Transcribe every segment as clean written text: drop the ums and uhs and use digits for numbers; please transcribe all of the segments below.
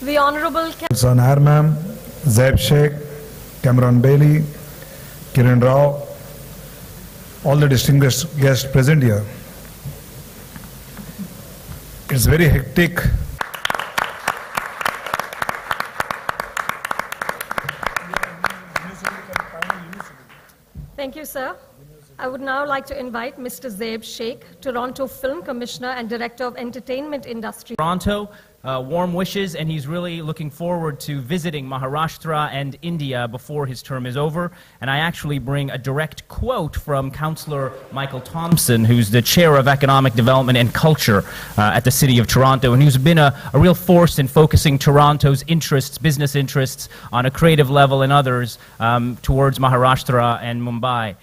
The Honorable Sonar ma'am, Zaib Sheikh, Cameron Bailey, Kiran Rao, all the distinguished guests present here. It's very hectic. Thank you, sir. I would now like to invite Mr. Zaib Sheikh, Toronto Film Commissioner and Director of Entertainment Industry. Toronto, warm wishes, and he's really looking forward to visiting Maharashtra and India before his term is over. And I actually bring a direct quote from Councillor Michael Thompson, who's the Chair of Economic Development and Culture at the City of Toronto, and who's been a real force in focusing Toronto's interests, business interests, on a creative level and others towards Maharashtra and Mumbai.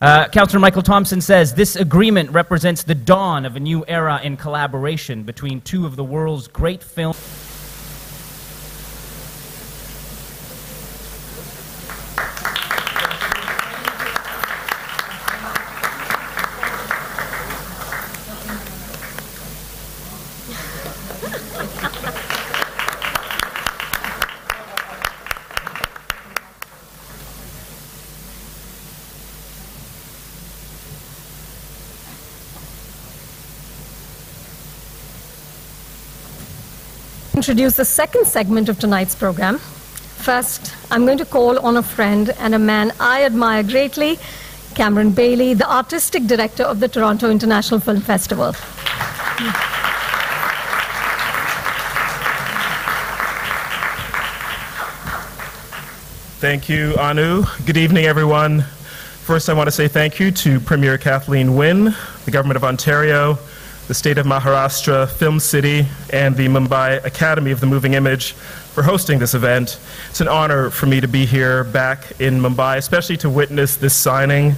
Councillor Michael Thompson says, this agreement represents the dawn of a new era in collaboration between two of the world's great film. Introduce the second segment of tonight's program. First, I'm going to call on a friend and a man I admire greatly, Cameron Bailey, the Artistic Director of the Toronto International Film Festival. Thank you, Anu. Good evening, everyone. First, I want to say thank you to Premier Kathleen Wynne, the Government of Ontario, the State of Maharashtra, Film City, and the Mumbai Academy of the Moving Image for hosting this event. It's an honor for me to be here back in Mumbai, especially to witness this signing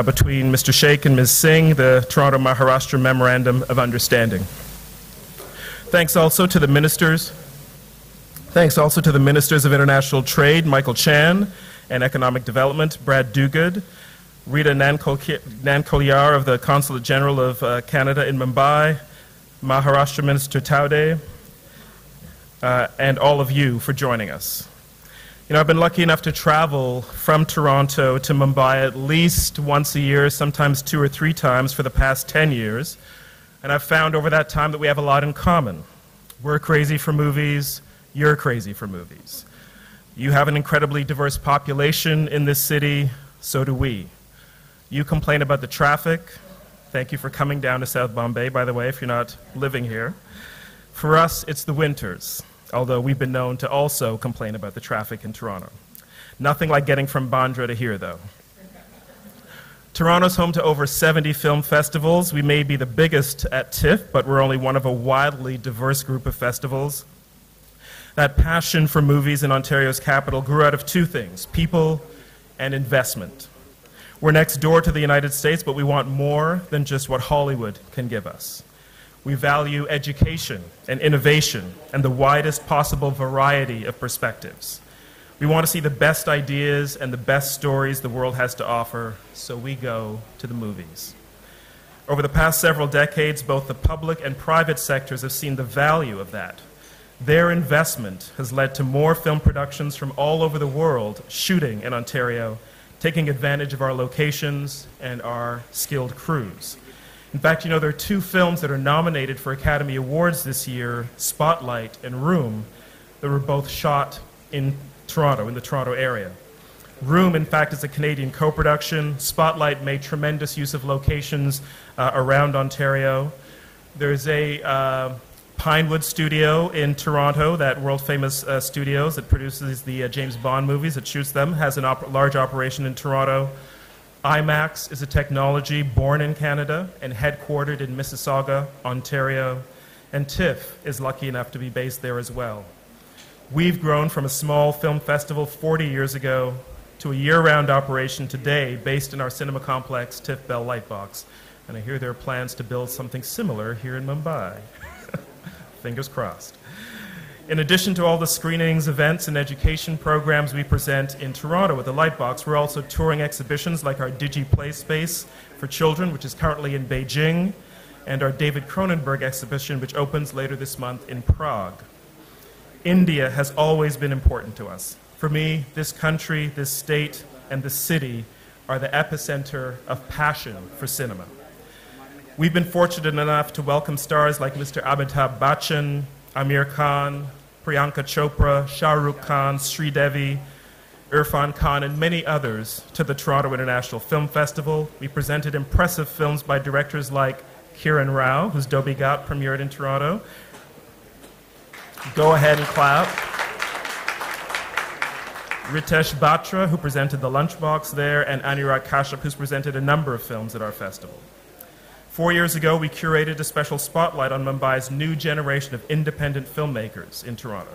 between Mr. Sheikh and Ms. Singh, the Toronto-Maharashtra Memorandum of Understanding. Thanks also to the ministers. Thanks also to the Ministers of International Trade, Michael Chan, and Economic Development, Brad Duguid, Rita Nankolyar of the Consulate General of Canada in Mumbai, Maharashtra Minister Taude, and all of you for joining us. You know, I've been lucky enough to travel from Toronto to Mumbai at least once a year, sometimes 2 or 3 times for the past 10 years, and I've found over that time that we have a lot in common. We're crazy for movies, you're crazy for movies. You have an incredibly diverse population in this city, so do we. You complain about the traffic. Thank you for coming down to South Bombay, by the way, if you're not living here. For us, it's the winters, although we've been known to also complain about the traffic in Toronto. Nothing like getting from Bandra to here, though. Toronto's home to over 70 film festivals. We may be the biggest at TIFF, but we're only one of a wildly diverse group of festivals. That passion for movies in Ontario's capital grew out of 2 things, people and investment. We're next door to the United States, but we want more than just what Hollywood can give us. We value education and innovation and the widest possible variety of perspectives. We want to see the best ideas and the best stories the world has to offer, so we go to the movies. Over the past several decades, both the public and private sectors have seen the value of that. Their investment has led to more film productions from all over the world shooting in Ontario, taking advantage of our locations and our skilled crews. In fact, you know, there are 2 films that are nominated for Academy Awards this year, Spotlight and Room, that were both shot in Toronto, in the Toronto area. Room, in fact, is a Canadian co-production. Spotlight made tremendous use of locations around Ontario. There's a Pinewood studio in Toronto, that world-famous studios that produces the James Bond movies, that shoots them, has a large operation in Toronto. IMAX is a technology born in Canada and headquartered in Mississauga, Ontario. And TIFF is lucky enough to be based there as well. We've grown from a small film festival 40 years ago to a year-round operation today based in our cinema complex, TIFF Bell Lightbox. And I hear there are plans to build something similar here in Mumbai. Fingers crossed. In addition to all the screenings, events, and education programs we present in Toronto with the Lightbox, we're also touring exhibitions like our Digi Play Space for children, which is currently in Beijing, and our David Cronenberg exhibition, which opens later this month in Prague. India has always been important to us. For me, this country, this state, and this city are the epicenter of passion for cinema. We've been fortunate enough to welcome stars like Mr. Amitabh Bachchan, Amir Khan, Priyanka Chopra, Shah Rukh Khan, Sridevi, Irfan Khan, and many others to the Toronto International Film Festival. We presented impressive films by directors like Kiran Rao, whose Dobby Ghat premiered in Toronto. Go ahead and clap. Ritesh Batra, who presented The Lunchbox there, and Anurag Kashyap, who's presented a number of films at our festival. 4 years ago, we curated a special spotlight on Mumbai's new generation of independent filmmakers in Toronto.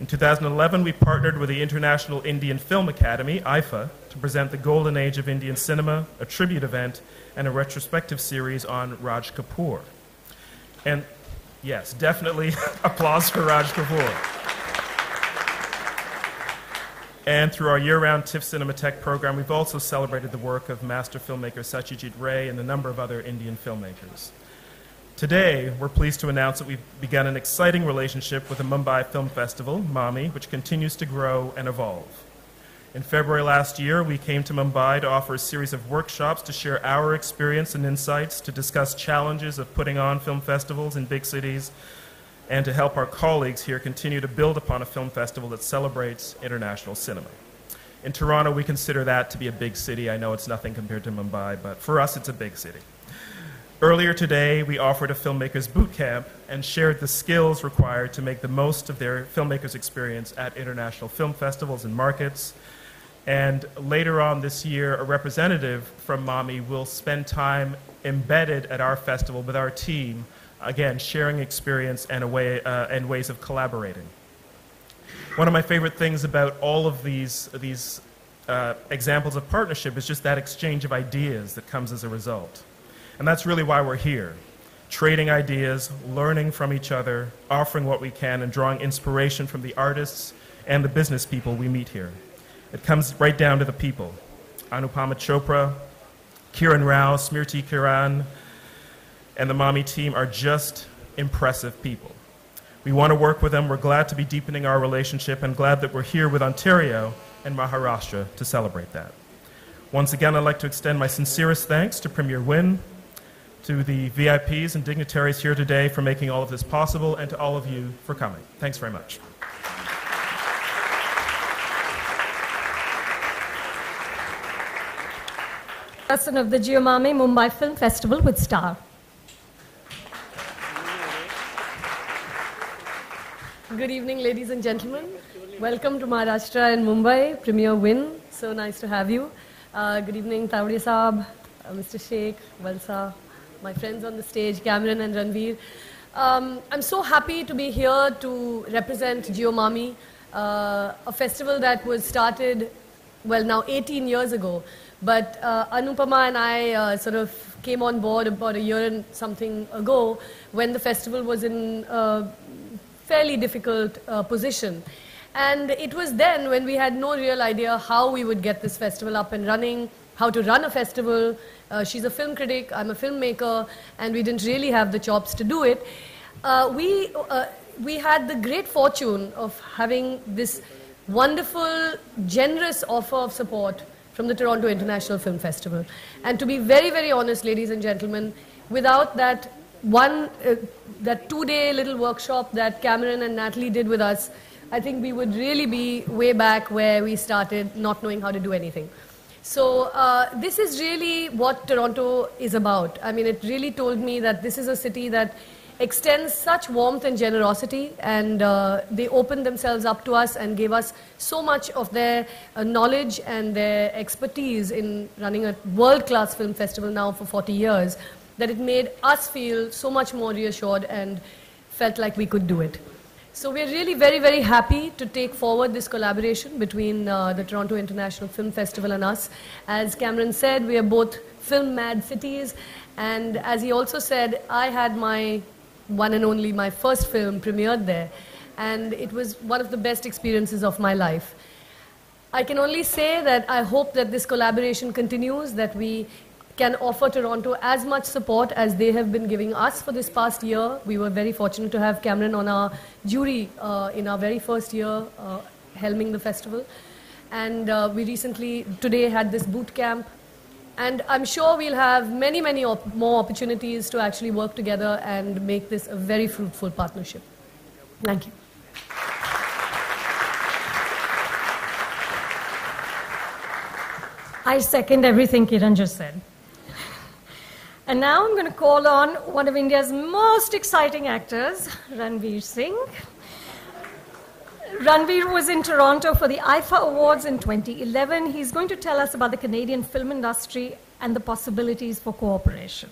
In 2011, we partnered with the International Indian Film Academy, IFA, to present the Golden Age of Indian cinema, a tribute event, and a retrospective series on Raj Kapoor. And yes, definitely applause for Raj Kapoor. And through our year-round TIFF Cinematheque program, we've also celebrated the work of master filmmaker Satyajit Ray and a number of other Indian filmmakers. Today, we're pleased to announce that we've begun an exciting relationship with the Mumbai Film Festival, MAMI, which continues to grow and evolve. In February last year, we came to Mumbai to offer a series of workshops to share our experience and insights, to discuss challenges of putting on film festivals in big cities, and to help our colleagues here continue to build upon a film festival that celebrates international cinema. In Toronto, we consider that to be a big city. I know it's nothing compared to Mumbai, but for us, it's a big city. Earlier today, we offered a filmmakers boot camp and shared the skills required to make the most of their filmmakers experience at international film festivals and markets. And later on this year, a representative from MAMI will spend time embedded at our festival with our team, again, sharing experience and ways of collaborating. One of my favorite things about all of these examples of partnership is just that exchange of ideas that comes as a result. And that's really why we're here, trading ideas, learning from each other, offering what we can, and drawing inspiration from the artists and the business people we meet here. It comes right down to the people. Anupama Chopra, Kiran Rao, Smriti Kiran, and the MAMI team are just impressive people. We want to work with them. We're glad to be deepening our relationship and glad that we're here with Ontario and Maharashtra to celebrate that. Once again, I'd like to extend my sincerest thanks to Premier Wynne, to the VIPs and dignitaries here today for making all of this possible, and to all of you for coming. Thanks very much. Person of the Geomami Mumbai Film Festival with Star. Good evening, ladies and gentlemen. Welcome to Maharashtra and Mumbai, Premier Wynne. So nice to have you. Good evening, Tawdi Saab, Mr. Sheikh, Valsa, my friends on the stage, Cameron and Ranveer. I'm so happy to be here to represent Geomami, a festival that was started, well, now 18 years ago. But Anupama and I sort of came on board about a year and something ago when the festival was in fairly difficult position. And it was then when we had no real idea how we would get this festival up and running, how to run a festival. She's a film critic, I'm a filmmaker, and we didn't really have the chops to do it. We had the great fortune of having this wonderful, generous offer of support from the Toronto International Film Festival. And to be very, very honest, ladies and gentlemen, without that that 2-day little workshop that Cameron and Natalie did with us, I think we would really be way back where we started, not knowing how to do anything. So this is really what Toronto is about. I mean, it really told me that this is a city that extends such warmth and generosity, and they opened themselves up to us and gave us so much of their knowledge and their expertise in running a world-class film festival now for 40 years, that it made us feel so much more reassured and felt like we could do it. So we're really very, very happy to take forward this collaboration between the Toronto International Film Festival and us. As Cameron said, we are both film-mad cities, and as he also said, I had my one and only, my first film premiered there. and it was one of the best experiences of my life. I can only say that I hope that this collaboration continues, that we can offer Toronto as much support as they have been giving us for this past year. We were very fortunate to have Cameron on our jury in our very first year helming the festival. And we recently, today, had this boot camp. And I'm sure we'll have many, many more opportunities to actually work together and make this a very fruitful partnership. Thank you. I second everything Kiran just said. And now I'm going to call on one of India's most exciting actors, Ranveer Singh. Ranveer was in Toronto for the IFA Awards in 2011. He's going to tell us about the Canadian film industry and the possibilities for cooperation.